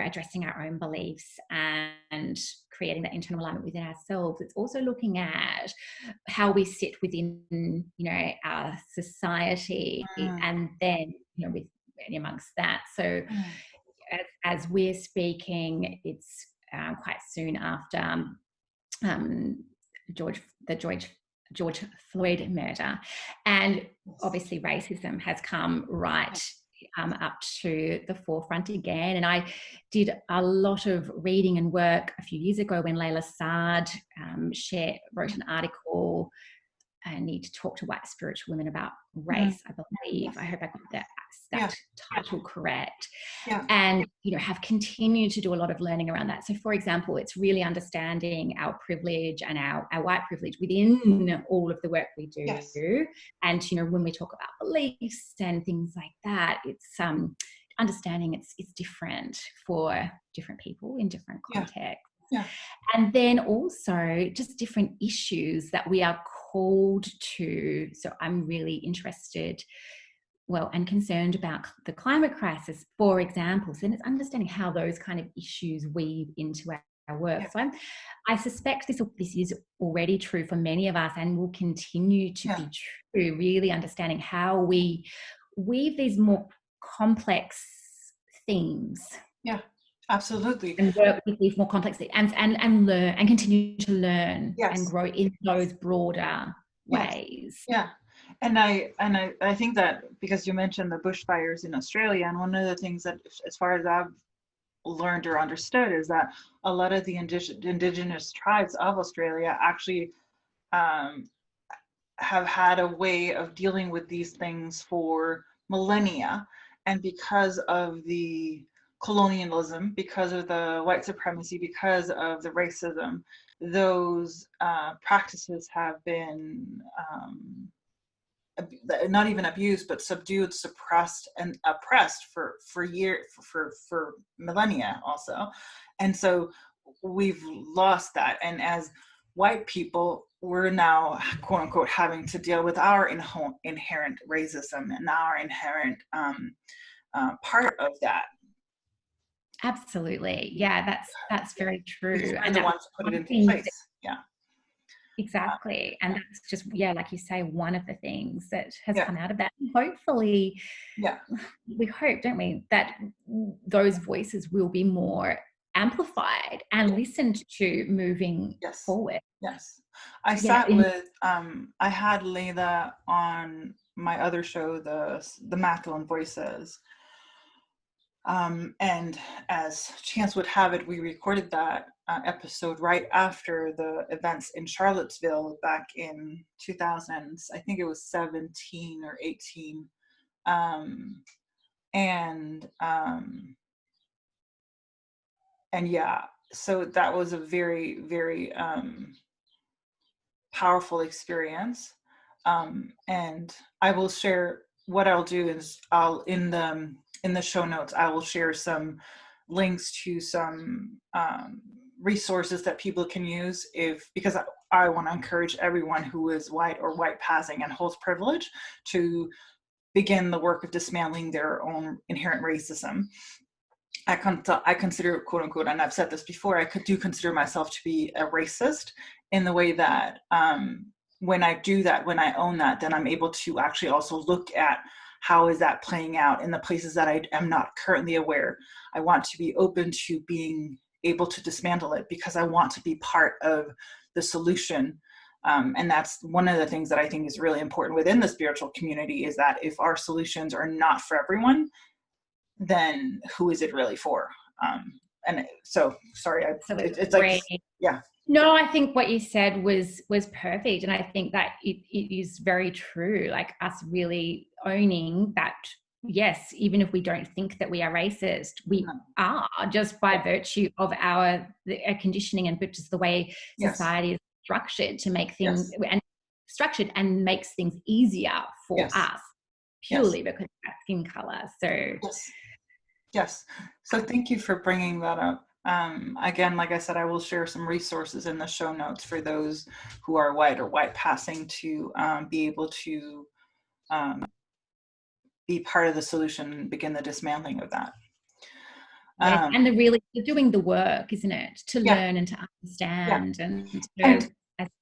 addressing our own beliefs and creating that internal alignment within ourselves. It's also looking at how we sit within, our society, Mm, and then, with amongst that. So mm, as we're speaking, it's quite soon after um, George the George Floyd murder, and obviously racism has come right up to the forefront again. And I did a lot of reading and work a few years ago when Layla Saad wrote an article, I need to talk to white spiritual women about mm, race, I believe. yes. I hope I got Yeah. that title correct. Yeah. And, have continued to do a lot of learning around that. So, for example, it's really understanding our privilege and our white privilege within all of the work we Yes. do. And, when we talk about beliefs and things like that, it's understanding it's different for different people in different Yeah. contexts. Yeah. And then also just different issues that we are called to. So I'm really interested well, and concerned about the climate crisis, for example. So then it's understanding how those kind of issues weave into our work. Yeah. So I suspect this is already true for many of us and will continue to be true, really understanding how we weave these more complex themes. Yeah, absolutely. And work with these more complex things and learn and continue to learn and Yes. grow in those broader Yes. ways. Yeah. And I think that because you mentioned the bushfires in Australia, and one of the things that, as far as I've learned or understood, is that a lot of the indigenous tribes of Australia actually um, have had a way of dealing with these things for millennia. And because of the colonialism, because of the white supremacy, because of the racism, those practices have been not even abused, but subdued, suppressed, and oppressed for millennia also. And so we've lost that. And as white people, we're now, quote unquote, having to deal with our inherent racism and our inherent part of that. Absolutely. Yeah, that's very true. We're the ones who put it into place. Yeah. Exactly. And that's just, like you say, one of the things that has come out of that. And hopefully, we hope, don't we, that those voices will be more amplified and listened to moving forward. Yes. I sat with, I had Layla on my other show, the Masculine Voices. And as chance would have it, we recorded that episode right after the events in Charlottesville back in 2000, I think it was 17 or 18. And yeah, so that was a very, very powerful experience. And I will share, what I'll do is in the show notes, I will share some links to some resources that people can use because I want to encourage everyone who is white or white passing and holds privilege to begin the work of dismantling their own inherent racism. I consider, quote unquote, and I've said this before, I do consider myself to be a racist in the way that when I do that, when I own that, then I'm able to actually also look at how is that playing out in the places that I am not currently aware. I want to be open to being able to dismantle it because I want to be part of the solution. And that's one of the things that I think is really important within the spiritual community, is that if our solutions are not for everyone, then who is it really for? And so, sorry, it's like, No, I think what you said was perfect. And I think that it is very true. Like us really owning that, yes, even if we don't think that we are racist, we are, just by virtue of our conditioning and just the way society is structured to make things and makes things easier for us purely because of our skin color. So yes. So thank you for bringing that up. Again, like I said, I will share some resources in the show notes for those who are white or white passing to be able to be part of the solution and begin the dismantling of that. And doing the work, isn't it? To learn and to understand and to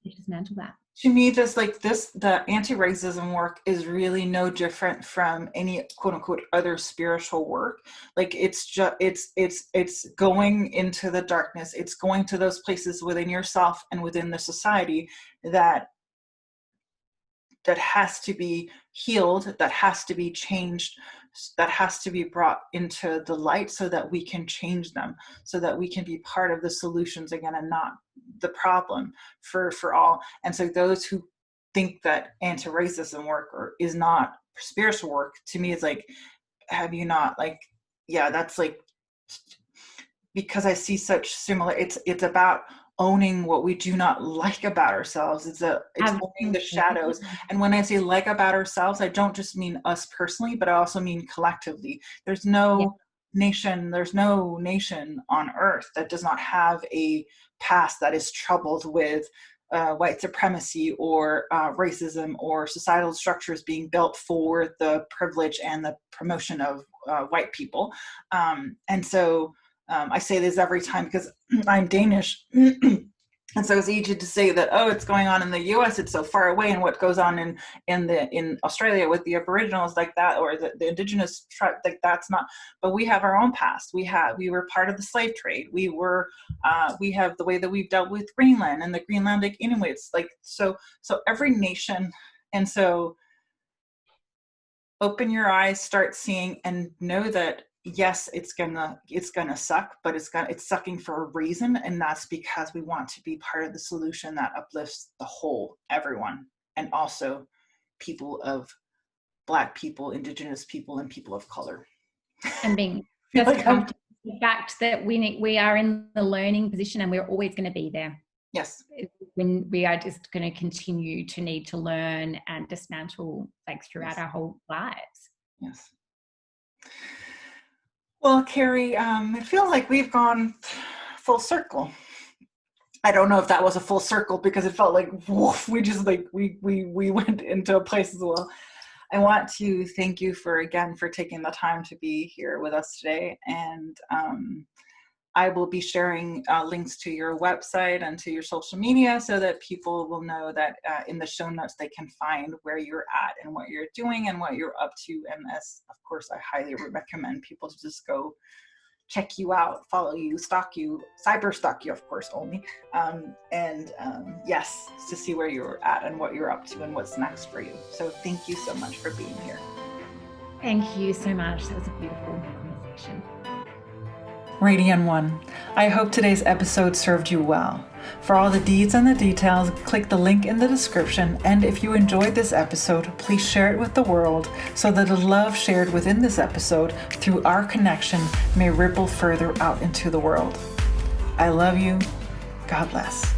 dismantle that. To me, just like this, the anti-racism work is really no different from any quote unquote other spiritual work. Like it's just, it's going into the darkness. It's going to those places within yourself and within the society that has to be healed, that has to be changed, that has to be brought into the light so that we can change them, so that we can be part of the solutions again and not the problem for all. And so those who think that anti-racism work is not spiritual work, to me it's like, have you not, like, that's like, because I see such similar, it's about owning what we do not like about ourselves. It's owning the shadows. And when I say like about ourselves, I don't just mean us personally, but I also mean collectively. There's no nation on earth that does not have a past that is troubled with white supremacy or racism or societal structures being built for the privilege and the promotion of white people. And so I say this every time because I'm Danish. And so it's easy to say that, oh, it's going on in the U.S., it's so far away, and what goes on in Australia with the Aboriginals like that, or the indigenous tribe, like that's not. But we have our own past. We were part of the slave trade. We have the way that we've dealt with Greenland and the Greenlandic Inuits. Like so every nation, and so open your eyes, start seeing, and know that. Yes, it's gonna suck, but it's sucking for a reason, and that's because we want to be part of the solution that uplifts the whole, everyone, and also people of Black people, Indigenous people, and people of color. And being just comfortable with the fact that we are in the learning position, and we're always going to be there. Yes. When we are just going to continue to need to learn and dismantle throughout our whole lives. Yes. Well, Kerry, it feels like we've gone full circle. I don't know if that was a full circle because it felt like woof, we just we went into a place as well. I want to thank you for taking the time to be here with us today, and I will be sharing links to your website and to your social media so that people will know that in the show notes they can find where you're at and what you're doing and what you're up to. And as of course, I highly recommend people to just go check you out, follow you, stalk you, cyber stalk you, of course, only. Yes, to see where you're at and what you're up to and what's next for you. So thank you so much for being here. Thank you so much. That was a beautiful conversation. Radiant One, I hope today's episode served you well. For all the deeds and the details, click the link in the description. And if you enjoyed this episode, please share it with the world so that the love shared within this episode through our connection may ripple further out into the world. I love you. God bless.